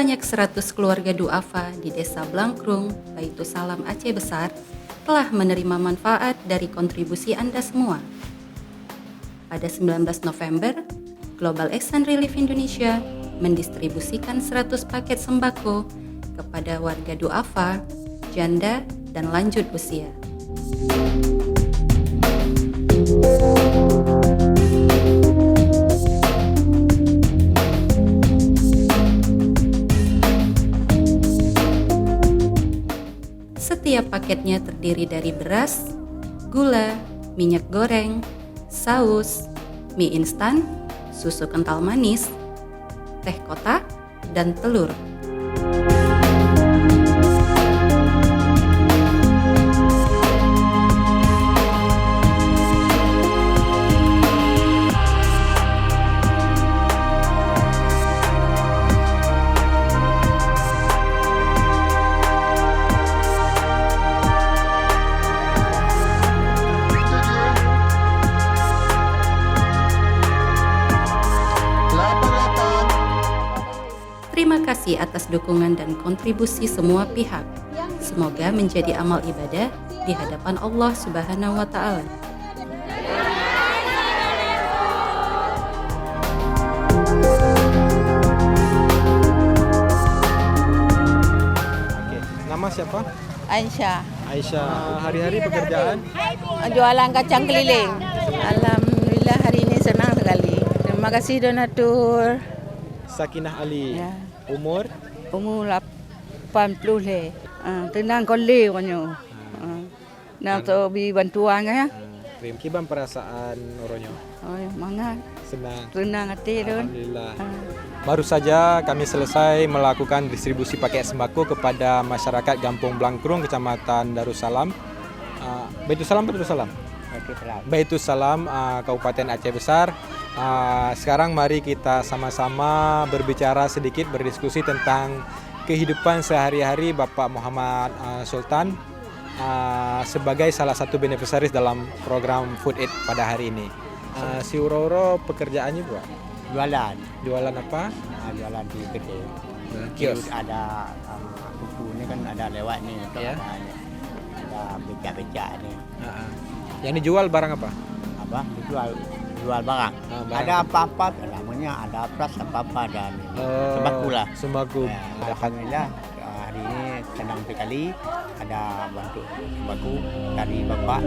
Sebanyak 100 keluarga duafa di Desa Blangkrung, Baitus Salam Aceh Besar, telah menerima manfaat dari kontribusi Anda semua. Pada 19 November, Global Action Relief Indonesia mendistribusikan 100 paket sembako kepada warga duafa, janda, dan lanjut usia. Setiap paketnya terdiri dari beras, gula, minyak goreng, saus, mie instan, susu kental manis, teh kotak, dan telur. Terima kasih atas dukungan dan kontribusi semua pihak. Semoga menjadi amal ibadah di hadapan Allah Subhanahu wa Ta'ala. Oke, nama siapa? Aisyah, Aisyah. Hari-hari pekerjaan? jualan kacang keliling. Alhamdulillah hari ini senang sekali. Terima kasih donatur. Sakinah Ali. Ya. Umur? Umur 80 le. Tenang koleh konyo. Nah, untuk beri bantuan ya. Terima kasih perasaan Oronyo. Oh, mangat. Senang. Tenang hati don. Alhamdulillah. Baru saja kami selesai melakukan distribusi paket sembako kepada masyarakat Kampung Blangkrung, Kecamatan Darussalam. Baitus Salam, Baitus Salam, Kabupaten Aceh Besar. Sekarang mari kita sama-sama berbicara sedikit, berdiskusi tentang kehidupan sehari-hari Bapak Muhammad Sultan sebagai salah satu beneficiaris dalam program Food Aid pada hari ini. Si Uro pekerjaannya Bu? Jualan. Jualan apa? Jualan di gede. Kios. Ada buku ini kan ada lewat nih. Ya. Ada becak-becak nih. Yang dijual barang apa? Apa? Jual barang. Barang Ada apa-apa, namanya ada pras apa-apa dan sembako lah. Sembako. Alhamdulillah hari ini senang sekali ada bantu sembako dari Bapak.